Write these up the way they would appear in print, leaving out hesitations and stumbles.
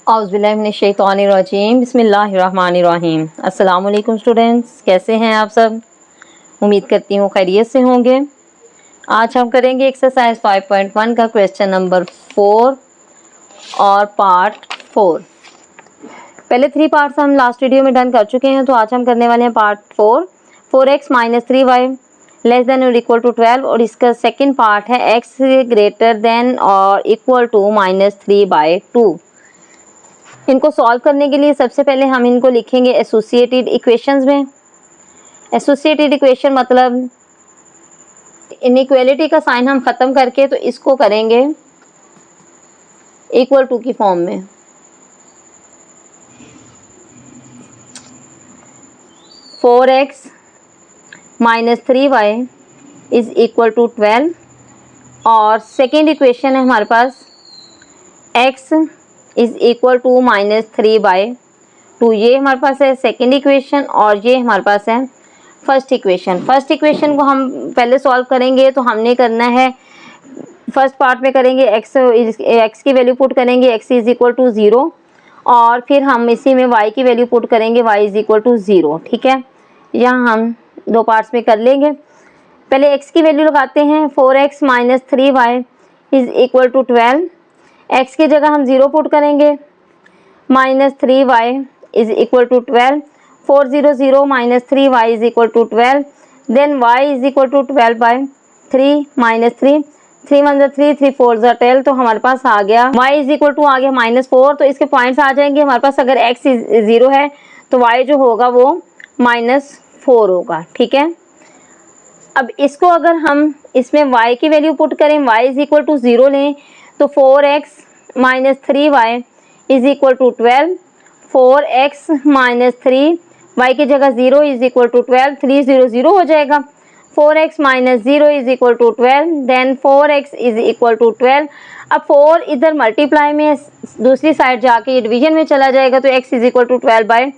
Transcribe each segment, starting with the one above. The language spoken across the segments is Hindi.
औज़ुबिल्लाहिमिनश्शैतानिर्रजीम बिस्मिल्लाहिर्रहमानिर्रहीम। अस्सलाम वालेकुम स्टूडेंट्स, कैसे हैं आप सब? उम्मीद करती हूँ खैरियत से होंगे। आज हम करेंगे एक्सरसाइज 5.1 का क्वेश्चन नंबर 4 और पार्ट 4। पहले 3 पार्ट्स हम लास्ट वीडियो में डन कर चुके हैं, तो आज हम करने वाले हैं part 4। 4x minus 3y less than और इक्वल टू 12, और इसका सेकेंड पार्ट है x ग्रेटर देन और इक्वल टू -3/2। इनको सॉल्व करने के लिए सबसे पहले हम इनको लिखेंगे एसोसिएटेड इक्वेशंस में। एसोसिएटेड इक्वेशन मतलब इनइक्वालिटी का साइन हम ख़त्म करके तो इसको करेंगे इक्वल टू की फॉर्म में। Four x minus 3y is equal to 12, और सेकेंड इक्वेशन है हमारे पास x इज इक्वल टू -3/2। ये हमारे पास है सेकेंड इक्वेशन, और ये हमारे पास है फर्स्ट इक्वेशन। फर्स्ट इक्वेशन को हम पहले सॉल्व करेंगे, तो हमने करना है फर्स्ट पार्ट में करेंगे x की वैल्यू पुट करेंगे, x इज इक्वल टू 0, और फिर हम इसी में y की वैल्यू पुट करेंगे, y इज इक्वल टू 0। ठीक है, यहाँ हम दो पार्ट्स में कर लेंगे। पहले x की वैल्यू लगाते हैं। 4x minus 3y is equal to 12। x की जगह हम 0 पुट करेंगे, -3y is equal to 12। 4 0 0 -3y is equal to 12। Then y is equal to 12/3 -3, 3 1 3 3 4 12, तो हमारे पास आ गया y इज इक्वल टू आ गया -4। तो इसके पॉइंट्स आ जाएंगे हमारे पास। अगर x 0 है तो y जो होगा वो -4 होगा। ठीक है, अब इसको अगर हम इसमें y की वैल्यू पुट करें, y इज इक्वल टू 0 लें, तो 4x minus 3y is equal to 12। 4x minus 3y की जगह 0 इज इक्वल टू 12, 3 0 0 हो जाएगा। 4x minus 0 is equal to 12, then 4x is equal to 12। अब 4 इधर मल्टीप्लाई में दूसरी साइड जाके ये डिवीजन में चला जाएगा, तो x is equal to 12/4।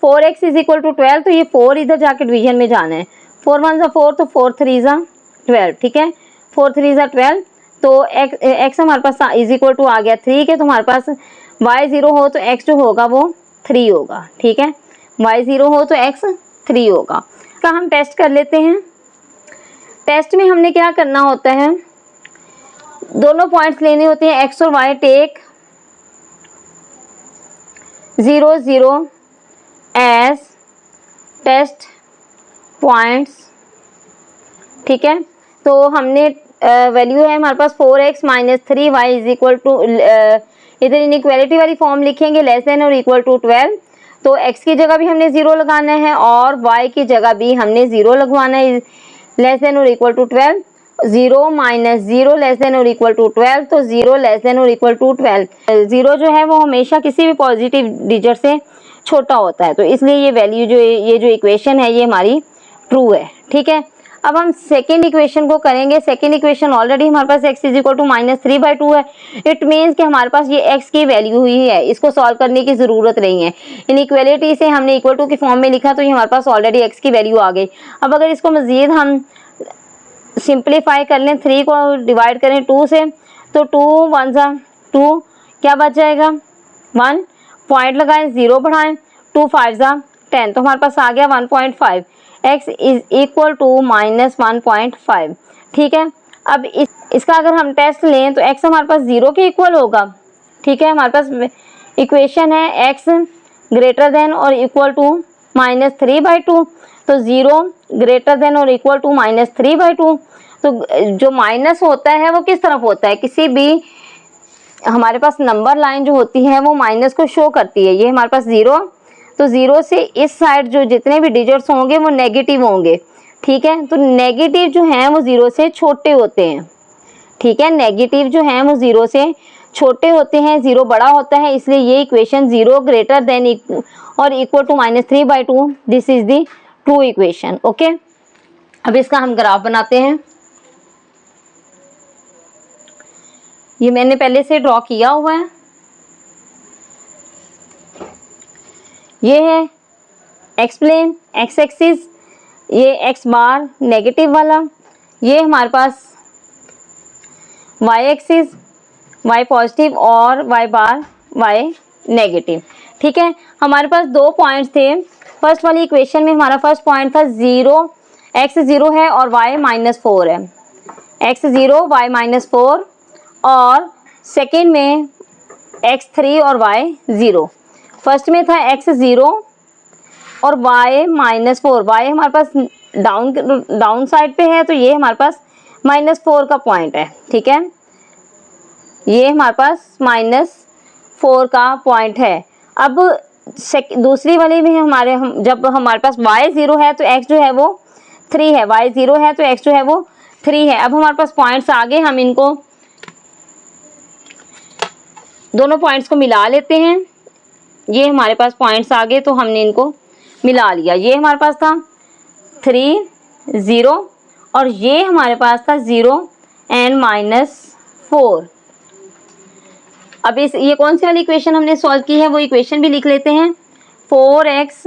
4x is equal to 12, तो ये 4 इधर जाके डिवीजन में जाना है। 4 1 4, तो 4 3 12। ठीक है, 4 3 12, तो x हमारे पास इज इक्वल टू आ गया 3 के, तो हमारे पास y 0 हो तो x जो होगा वो 3 होगा। ठीक है, y 0 हो तो x 3 होगा। का हम टेस्ट कर लेते हैं। टेस्ट में हमने क्या करना होता है, दोनों पॉइंट्स लेने होते हैं x और y। Take 0 0 as test points. ठीक है, तो हमने वैल्यू है हमारे पास 4x minus 3y is equal to, इधर इनइक्वालिटी वाली फॉर्म लिखेंगे, लेस देन और इक्वल टू 12। तो x की जगह भी हमने 0 लगाना है, और y की जगह भी हमने 0 लगवाना है, लेस देन और equal to 12। 0 minus 0 less than और इक्वल टू 12, तो 0 लेस देन और इक्वल टू 12। 0 जो है वो हमेशा किसी भी पॉजिटिव डिजिट से छोटा होता है, तो इसलिए ये वैल्यू जो ये जो इक्वेशन है ये हमारी ट्रू है। ठीक है, अब हम सेकेंड इक्वेशन को करेंगे। सेकेंड इक्वेशन ऑलरेडी हमारे पास x इज इक्वल टू -3/2 है। इट मीन्स कि हमारे पास ये x की वैल्यू हुई है, इसको सॉल्व करने की ज़रूरत नहीं है। इनइक्वालिटी से हमने इक्वल टू की फॉर्म में लिखा, तो ये हमारे पास ऑलरेडी x की वैल्यू आ गई। अब अगर इसको मज़ीद हम सिंप्लीफाई कर लें, 3 को डिवाइड करें 2 से, तो 2 1 2, क्या बच जाएगा 1। पॉइंट लगाएं, 0 बढ़ाएं, 2 5 10, तो हमारे पास आ गया 1.5। x is equal to -1.5। ठीक है, अब इसका अगर हम टेस्ट लें तो x हमारे पास 0 के इक्वल होगा। ठीक है, हमारे पास इक्वेशन है x ग्रेटर देन और इक्वल टू -3/2, तो 0 ग्रेटर देन और इक्वल टू -3/2। तो जो माइनस होता है वो किस तरफ होता है, किसी भी हमारे पास नंबर लाइन जो होती है वो माइनस को शो करती है। ये हमारे पास 0, तो 0 से इस साइड जो जितने भी डिजिट्स होंगे वो नेगेटिव होंगे। ठीक है, तो नेगेटिव जो हैं वो 0 से छोटे होते हैं। ठीक है, नेगेटिव जो हैं वो 0 से छोटे होते हैं, 0 बड़ा होता है, इसलिए ये इक्वेशन 0 ग्रेटर देन और equal to -3/2, this is the true equation. Okay, अब इसका हम ग्राफ बनाते हैं। ये मैंने पहले से ड्रॉ किया हुआ है। ये है एक्स प्लेन, एक्स एक्सिस, ये एक्स बार नेगेटिव वाला, ये हमारे पास वाई एक्सिस, वाई पॉजिटिव, और वाई बार वाई नेगेटिव। ठीक है, हमारे पास दो पॉइंट्स थे। फर्स्ट वाली इक्वेशन में हमारा फर्स्ट पॉइंट था 0, x 0 है और y -4 है, x 0 y -4, और सेकेंड में x 3 और y 0। फर्स्ट में था x 0 और y -4, y हमारे पास डाउन साइड पे है, तो ये हमारे पास -4 का पॉइंट है। ठीक है, ये हमारे पास -4 का पॉइंट है। अब दूसरी वाली में जब हमारे पास y 0 है तो x जो है वो 3 है, y 0 है तो x जो है वो 3 है। अब हमारे पास पॉइंट्स आ गए, हम इनको दोनों पॉइंट्स को मिला लेते हैं। ये हमारे पास पॉइंट्स आ गए तो हमने इनको मिला लिया। ये हमारे पास था 3 0 और ये हमारे पास था 0 and -4। अब ये कौन सी वाली इक्वेशन हमने सॉल्व की है वो इक्वेशन भी लिख लेते हैं। 4x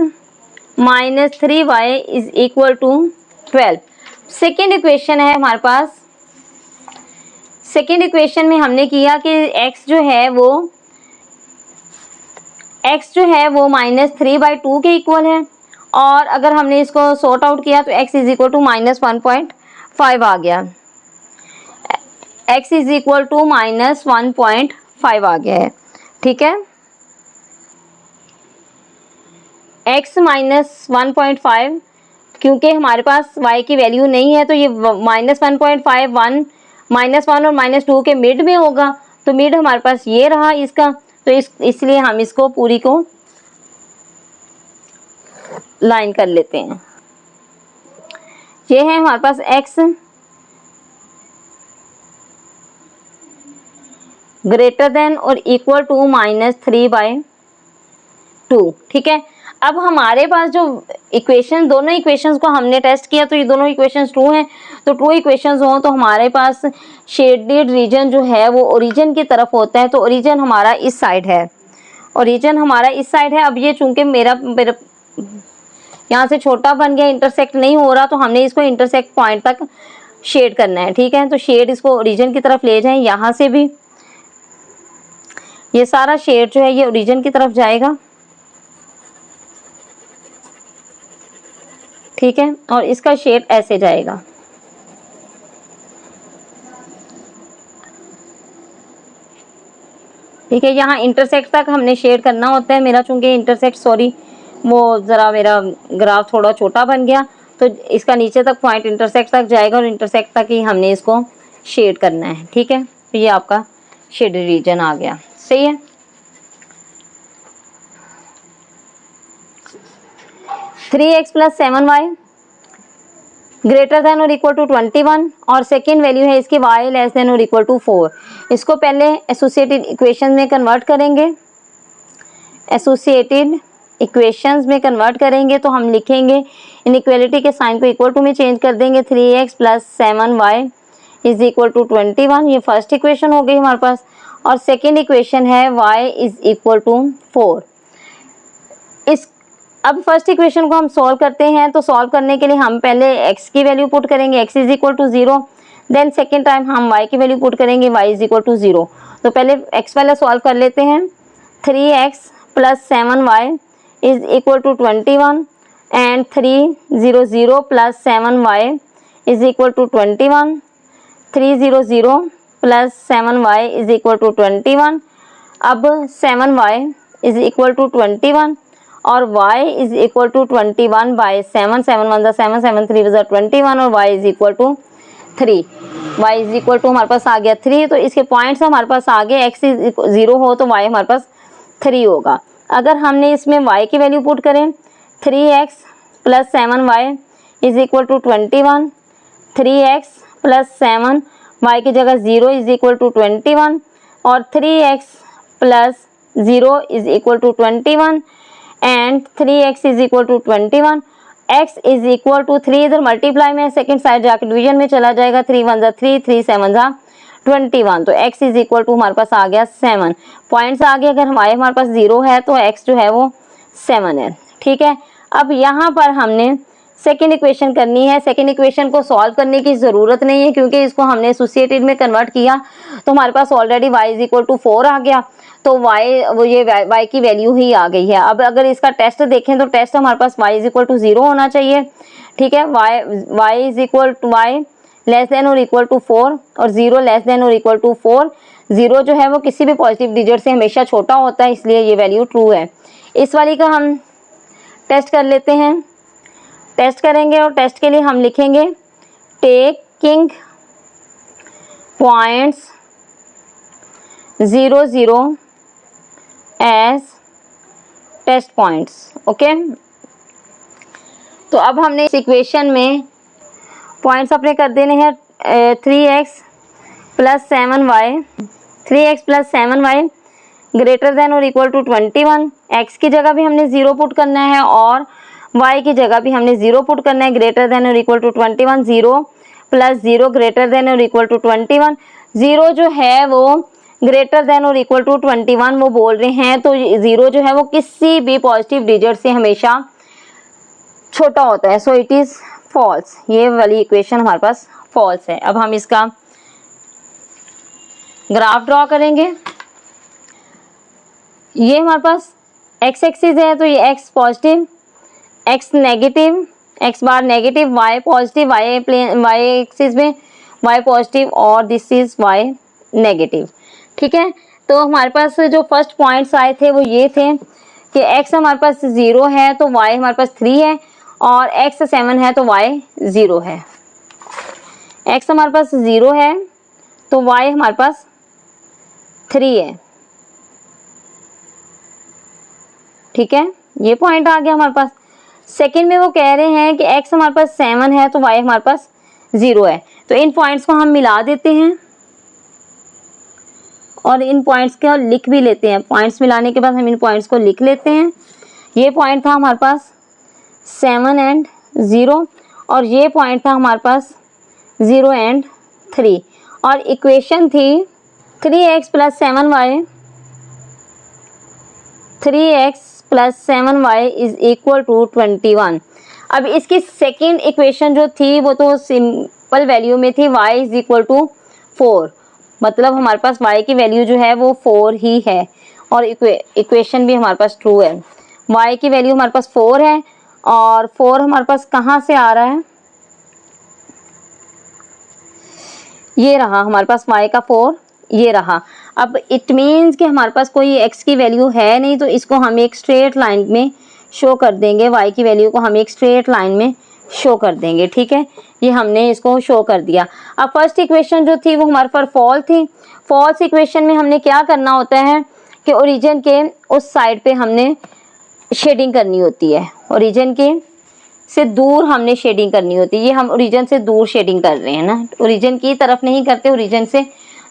- 3y = 12। सेकेंड इक्वेशन है हमारे पास। सेकेंड इक्वेशन में हमने किया कि x जो है वो -3/2 के इक्वल है, और अगर हमने इसको सॉर्ट आउट किया तो x = -1.5 आ गया। x = -1.5 आ गया है। ठीक है, x -1.5, क्योंकि हमारे पास y की वैल्यू नहीं है तो ये -1.5 1 और -2 के मिड में होगा, तो मिड हमारे पास ये रहा इसका, तो इसलिए हम इसको पूरी को लाइन कर लेते हैं। ये है हमारे पास x ग्रेटर देन और इक्वल टू -3/2। ठीक है, अब हमारे पास जो इक्वेशन, दोनों इक्वेशंस को हमने टेस्ट किया तो ये दोनों इक्वेशंस ट्रू हैं, तो ट्रू इक्वेशंस हो तो हमारे पास शेडेड रीजन जो है वो ओरिजिन की तरफ होता है, तो ओरिजिन हमारा इस साइड है, ओरिजिन हमारा इस साइड है। अब ये चूंकि मेरा यहाँ से छोटा बन गया, इंटरसेक्ट नहीं हो रहा, तो हमने इसको इंटरसेक्ट पॉइंट तक शेड करना है। ठीक है, तो शेड इसको ओरिजिन की तरफ ले जाएं, यहाँ से भी ये सारा शेड जो है ये ओरिजिन की तरफ जाएगा। ठीक है, और इसका शेड ऐसे जाएगा। ठीक है, यहाँ इंटरसेक्ट तक हमने शेड करना होता है। मेरा चूंकि इंटरसेक्ट वो ज़रा मेरा ग्राफ थोड़ा छोटा बन गया, तो इसका नीचे तक पॉइंट इंटरसेक्ट तक जाएगा और इंटरसेक्ट तक ही हमने इसको शेड करना है। ठीक है, तो ये आपका शेडेड रीजन आ गया। सही है, 3x + 7y ग्रेटर देन और इक्वल टू 21, और सेकेंड वैल्यू है इसकी y लेस देन और इक्वल टू 4। इसको पहले एसोसिएटेड इक्वेशन में कन्वर्ट करेंगे। एसोसिएटेड इक्वेशंस में कन्वर्ट करेंगे तो हम लिखेंगे, इनइक्वालिटी के साइन को इक्वल टू में चेंज कर देंगे। 3x + 7y = 21, ये फर्स्ट इक्वेशन हो गई हमारे पास, और सेकेंड इक्वेशन है y = 4। अब फर्स्ट इक्वेशन को हम सॉल्व करते हैं, तो सॉल्व करने के लिए हम पहले x की वैल्यू पुट करेंगे, x = 0, देन सेकेंड टाइम हम y की वैल्यू पुट करेंगे, y = 0। तो पहले x वाला सॉल्व कर लेते हैं। 3x + 7y = 21 and 300 + 7y = 21, 300 + 7y = 21। अब 7y = 21 और y = 21/7, 7 1 7, 7 3 21, और y = 3। y = हमारे पास आ गया 3, तो इसके पॉइंट्स हमारे पास आ गए। x 0 हो तो y हमारे पास 3 होगा। अगर हमने इसमें y की वैल्यू पुट करें, 3x + 7y = 21, 3x + 7 y की जगह 0 = 21, और 3x + 0 = 21 एंड 3x = 21। x = 3 इधर मल्टीप्लाई में, सेकंड साइड जाकर डिवीजन में चला जाएगा। 3 1 3, 3 7 21, तो x = हमारे पास आ गया 7 पॉइंट्स आ गए। अगर हमारे पास 0 है तो x जो है वो 7 है। ठीक है, अब यहाँ पर हमने सेकेंड इक्वेशन करनी है। सेकेंड इक्वेशन को सॉल्व करने की ज़रूरत नहीं है, क्योंकि इसको हमने एसोसिएटेड में कन्वर्ट किया तो हमारे पास ऑलरेडी y = 4 आ गया। तो y की वैल्यू ही आ गई है। अब अगर इसका टेस्ट देखें तो टेस्ट हमारे पास y इज इक्वल टू 0 होना चाहिए, ठीक है। y is equal to y less than और इक्वल टू 4 और 0 लेस देन और इक्वल टू 4। 0 जो है वो किसी भी पॉजिटिव डिजिट से हमेशा छोटा होता है, इसलिए ये वैल्यू ट्रू है। इस वाली का हम टेस्ट कर लेते हैं। टेस्ट करेंगे और टेस्ट के लिए हम लिखेंगे taking points 0 0 as test points, okay. तो अब हमने इस इक्वेशन में पॉइंट्स अपने कर देने हैं 3x plus 7y, 3x plus 7y greater than और इक्वल टू 21। x की जगह भी हमने 0 पुट करना है और y की जगह भी हमने 0 पुट करना है, ग्रेटर देन और equal to 21। 0 plus 0 greater than और इक्वल टू 21। 0 जो है वो ग्रेटर देन और इक्वल टू 21 वो बोल रहे हैं, तो 0 जो है वो किसी भी पॉजिटिव डिजिट से हमेशा छोटा होता है, सो इट इज़ फॉल्स। ये वाली इक्वेशन हमारे पास फॉल्स है। अब हम इसका ग्राफ ड्रॉ करेंगे। ये हमारे पास x एक्सिस है, तो ये x positive, x negative, x bar negative, y positive, y axis में y पॉजिटिव और दिस इज y नेगेटिव, ठीक है। तो हमारे पास जो फर्स्ट पॉइंट्स आए थे वो ये थे कि x हमारे पास 0 है तो y हमारे पास 3 है और x 7 है तो y 0 है। x हमारे पास 0 है तो y हमारे पास 3 है, ठीक है। ये पॉइंट आ गया हमारे पास। सेकंड में वो कह रहे हैं कि x हमारे पास 7 है तो y हमारे पास 0 है। तो इन पॉइंट्स को हम मिला देते हैं और इन पॉइंट्स को लिख भी लेते हैं। पॉइंट्स मिलाने के बाद हम इन पॉइंट्स को लिख लेते हैं। ये पॉइंट था हमारे पास 7 एंड 0 और ये पॉइंट था हमारे पास 0 एंड 3 और इक्वेशन थी 3x plus 7y, 3x plus 7y is equal to 21। अब इसकी सेकेंड इक्वेशन जो थी वो तो सिंपल वैल्यू में थी, y इज इक्वल टू 4, मतलब हमारे पास y की वैल्यू जो है वो 4 ही है और इक्वेशन भी हमारे पास ट्रू है। y की वैल्यू हमारे पास 4 है और 4 हमारे पास कहाँ से आ रहा है, ये रहा हमारे पास y का 4, ये रहा। अब इट मीन्स कि हमारे पास कोई x की वैल्यू है नहीं, तो इसको हम एक स्ट्रेट लाइन में शो कर देंगे, y की वैल्यू को हम एक स्ट्रेट लाइन में शो कर देंगे, ठीक है। ये हमने इसको शो कर दिया। अब फर्स्ट इक्वेशन जो थी वो हमारे पास फॉल्स थी। फॉल्स इक्वेशन में हमने क्या करना होता है कि ओरिजिन के उस साइड पे हमने शेडिंग करनी होती है, ओरिजिन के से दूर हमने शेडिंग करनी होती है। ये हम ओरिजिन से दूर शेडिंग कर रहे हैं ना, ओरिजिन की तरफ नहीं करते, ओरिजिन से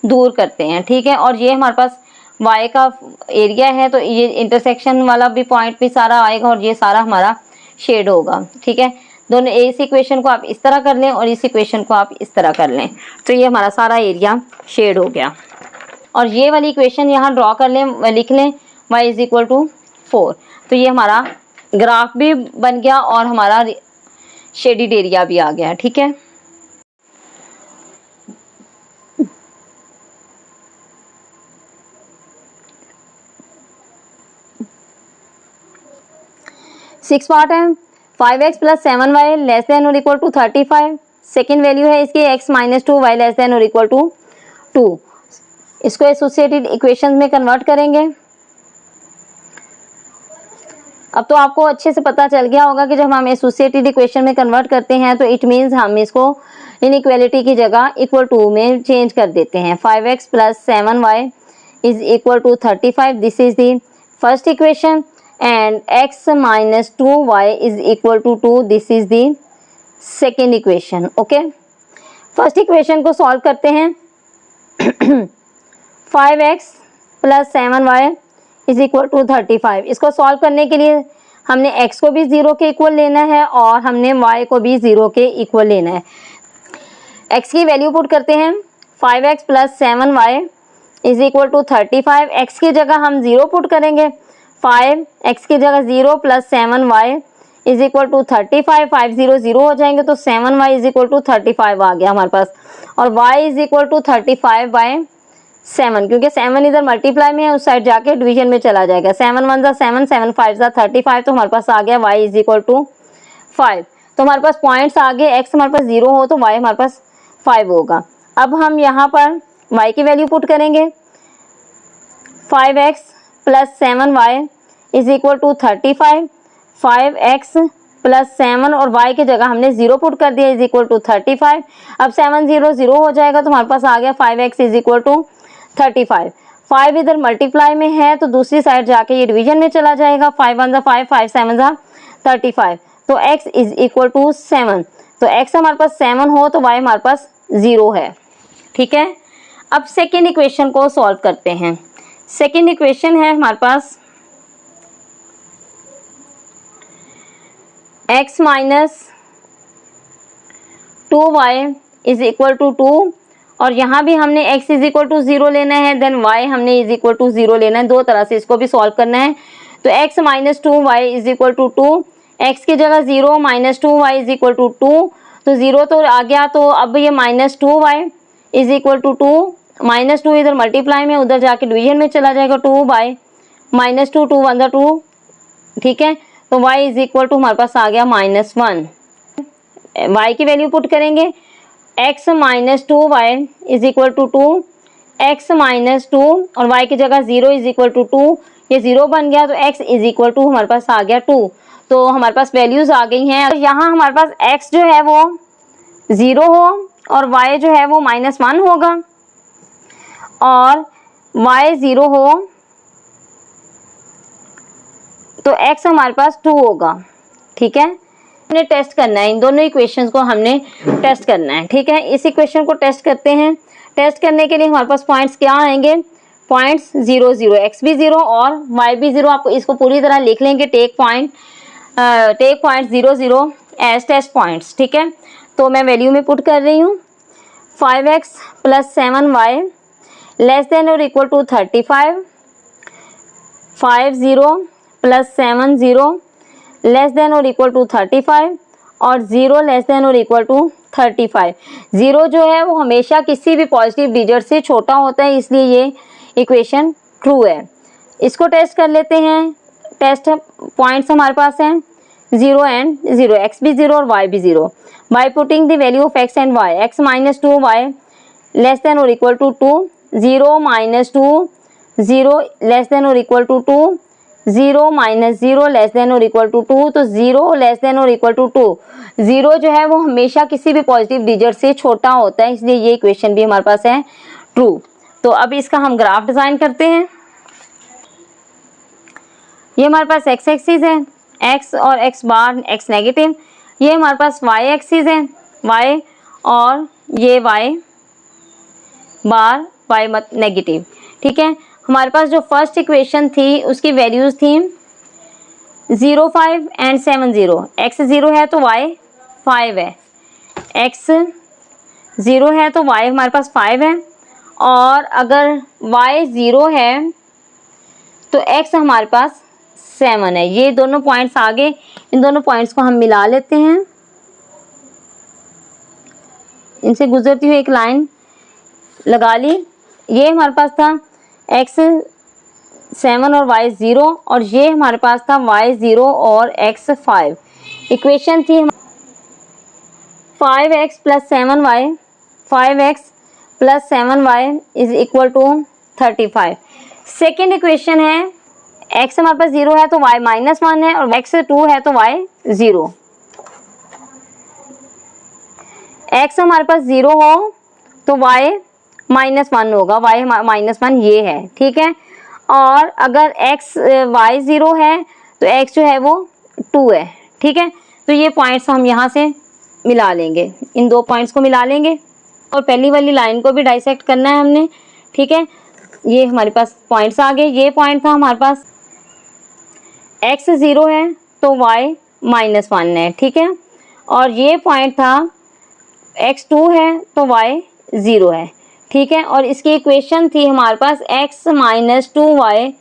दूर करते हैं, ठीक है। और ये हमारे पास y का एरिया है तो ये इंटरसेक्शन वाला भी पॉइंट भी सारा आएगा और ये सारा हमारा शेड होगा, ठीक है। दोनों इस इक्वेशन को आप इस तरह कर लें और इस इक्वेशन को आप इस तरह कर लें, तो ये हमारा सारा एरिया शेड हो गया। और ये वाली इक्वेशन यहाँ ड्रॉ कर लें, लिख लें y इज इक्वल टू 4, तो ये हमारा ग्राफ भी बन गया और हमारा शेडिड एरिया भी आ गया, ठीक है। सिक्स पार्ट है 5x plus 7y less than और इक्वल टू 35। सेकेंड वैल्यू है इसकी x minus 2y less than और इक्वल टू 2। इसको एसोसिएटेड इक्वेशन में कन्वर्ट करेंगे। अब तो आपको अच्छे से पता चल गया होगा कि जब हम एसोसिएटेड इक्वेशन में कन्वर्ट करते हैं तो इट मीन्स हम इसको इनइक्वालिटी की जगह इक्वल टू में चेंज कर देते हैं। 5x plus 7y is equal to 35, this is the first equation, and x minus 2y is equal to 2, this is the second equation, okay। First equation को सॉल्व करते हैं 5x plus 7y is equal to 35। इसको सॉल्व करने के लिए हमने x को भी 0 के इक्वल लेना है और हमने y को भी 0 के इक्वल लेना है। x की वैल्यू पुट करते हैं 5x plus 7y is equal to 35। x की जगह हम 0 पुट करेंगे, 5x की जगह 0 plus 7y is equal to 35, 5 0 0 हो जाएंगे तो 7y इज इक्वल टू 35 आ गया हमारे पास और y is equal to 35 by 7, क्योंकि 7 इधर मल्टीप्लाई में है, उस साइड जाके डिवीजन में चला जाएगा। 7 1 7, 7 5 35, तो हमारे पास आ गया y इज इक्वल टू 5। तो हमारे पास पॉइंट्स आ गए, x हमारे पास 0 हो तो y हमारे पास 5 होगा। अब हम यहाँ पर y की वैल्यू पुट करेंगे, 5x plus 7y is equal to 35। 5x plus 7 और y की जगह हमने 0 पुट कर दिया, इज इक्वल टू 35। अब 7 0 0 हो जाएगा, तो हमारे पास आ गया 5x इज इक्वल टू 35। 5 इधर मल्टीप्लाई में है तो दूसरी साइड जाके ये डिवीजन में चला जाएगा। 5 1 5, 5 7 35, तो x इज इक्वल टू 7। तो x हमारे पास 7 हो तो y हमारे पास 0 है। ठीक है, अब सेकेंड इक्वेशन को सॉल्व करते हैं। सेकेंड इक्वेशन है हमारे पास x minus 2y is equal to 2, और यहाँ भी हमने x इज इक्वल टू 0 लेना है, देन y हमने इज इक्वल टू 0 लेना है। दो तरह से इसको भी सॉल्व करना है। तो x minus 2y is equal to 2, x की जगह 0 minus 2y is equal to 2, तो 0 तो आ गया, तो अब ये minus 2y is equal to 2, minus 2 इधर मल्टीप्लाई में, उधर जाके डिवीजन में चला जाएगा। 2 बाई माइनस 2, 2 1 2, ठीक है, तो y इज इक्वल टू हमारे पास आ गया -1। y की वैल्यू पुट करेंगे, x minus 2y is equal to 2, x minus 2 और y की जगह 0 इज इक्वल टू 2, ये 0 बन गया, तो x इज इक्वल टू हमारे पास आ गया 2। तो हमारे पास वैल्यूज आ गई हैं। यहाँ हमारे पास x जो है वो 0 हो और y जो है वो -1 होगा, और y 0 हो तो x हमारे पास 2 होगा। ठीक है, हमने टेस्ट करना है, इन दोनों इक्वेशंस को हमने टेस्ट करना है। ठीक है, इस इक्वेशन को टेस्ट करते हैं। टेस्ट करने के लिए हमारे पास पॉइंट्स क्या आएंगे, पॉइंट्स 0 0, x भी 0 और y भी 0। आपको इसको पूरी तरह लिख लेंगे, take point 0 0 as test points. ठीक है, तो मैं वैल्यू में पुट कर रही हूँ, 5x plus 7y less than और equal to 35, 5 0 plus 7 0 less than और इक्वल टू 35, और 0 लेस देन और इक्वल टू 35। 0 जो है वो हमेशा किसी भी पॉजिटिव डिजिट से छोटा होता है, इसलिए ये इक्वेशन ट्रू है। इसको टेस्ट कर लेते हैं। टेस्ट पॉइंट्स हमारे पास हैं 0 एंड 0, x भी 0 और y भी 0। By putting the value of x and y, x minus 2y less than और equal to 2, 0 minus 2, 0 less than और equal to 2, 0 minus 0 less than और इक्वल टू 2, तो 0 लेस देन और इक्वल टू 2। 0 जो है वो हमेशा किसी भी पॉजिटिव डिजिट से छोटा होता है, इसलिए ये इक्वेशन भी हमारे पास है ट्रू। तो अब इसका हम ग्राफ डिजाइन करते हैं। ये हमारे पास x एक्सिस है, x और x बार x नेगेटिव। ये हमारे पास y एक्सिस है, y और ये y बार y मत नेगेटिव। ठीक है, हमारे पास जो फर्स्ट इक्वेशन थी उसकी वैल्यूज थी 0 5 एंड 7 0। x 0 है तो y 5 है, x 0 है तो y हमारे पास 5 है, और अगर y 0 है तो x हमारे पास 7 है। ये दोनों पॉइंट्स आगे, इन दोनों पॉइंट्स को हम मिला लेते हैं। इनसे गुजरती हुई एक लाइन लगा ली। ये हमारे पास था x 7 और y 0, और ये हमारे पास था y 0 और x 5। इक्वेशन थी 5x plus 7y, 5x plus 7y is equal to 35। Second equation है x हमारे पास 0 है तो y -1 है, और x 2 है तो y 0। x हमारे पास 0 हो तो y -1 होगा, y -1 ये है। ठीक है, और अगर y 0 है तो x जो है वो 2 है। ठीक है, तो ये पॉइंट्स हम यहाँ से मिला लेंगे, इन दो पॉइंट्स को मिला लेंगे, और पहली वाली लाइन को भी डाइसेक्ट करना है हमने। ठीक है, ये हमारे पास पॉइंट्स आ गए। ये पॉइंट था हमारे पास x 0 है तो y -1 है। ठीक है, और ये पॉइंट था x 2 है तो y 0 है। ठीक है, और इसकी इक्वेशन थी हमारे पास x minus 2y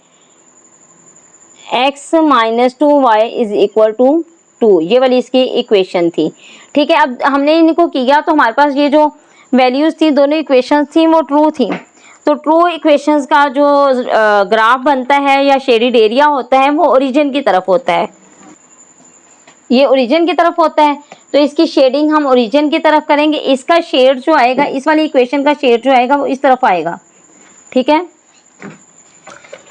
is equal to 2, ये वाली इसकी इक्वेशन थी। ठीक है, अब हमने इनको किया तो हमारे पास ये जो वैल्यूज थी, दोनों इक्वेशंस थी वो ट्रू थी। तो ट्रू इक्वेशंस का जो ग्राफ बनता है या शेडिड एरिया होता है वो ओरिजिन की तरफ होता है, ये ओरिजिन की तरफ होता है। तो इसकी शेडिंग हम ओरिजिन की तरफ करेंगे। इसका शेड जो आएगा, इस वाली इक्वेशन का शेड जो आएगा वो इस तरफ आएगा, ठीक है।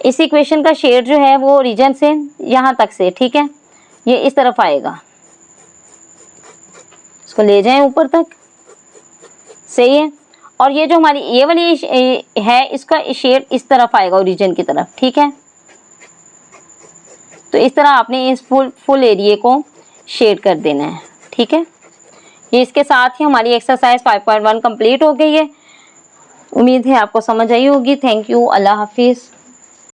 इस इक्वेशन का शेड जो है वो ओरिजिन से यहाँ तक से, ठीक है, ये इस तरफ आएगा। इसको ले जाएं ऊपर तक, सही है। और ये जो हमारी ये वाली है, इसका शेड इस तरफ आएगा ओरिजिन की तरफ, ठीक है। तो इस तरह आपने इस फुल एरिया को शेड कर देना है, ठीक है। ये इसके साथ ही हमारी एक्सरसाइज 5.1 कंप्लीट हो गई है। उम्मीद है आपको समझ आई होगी। थैंक यू, अल्लाह हाफिज़।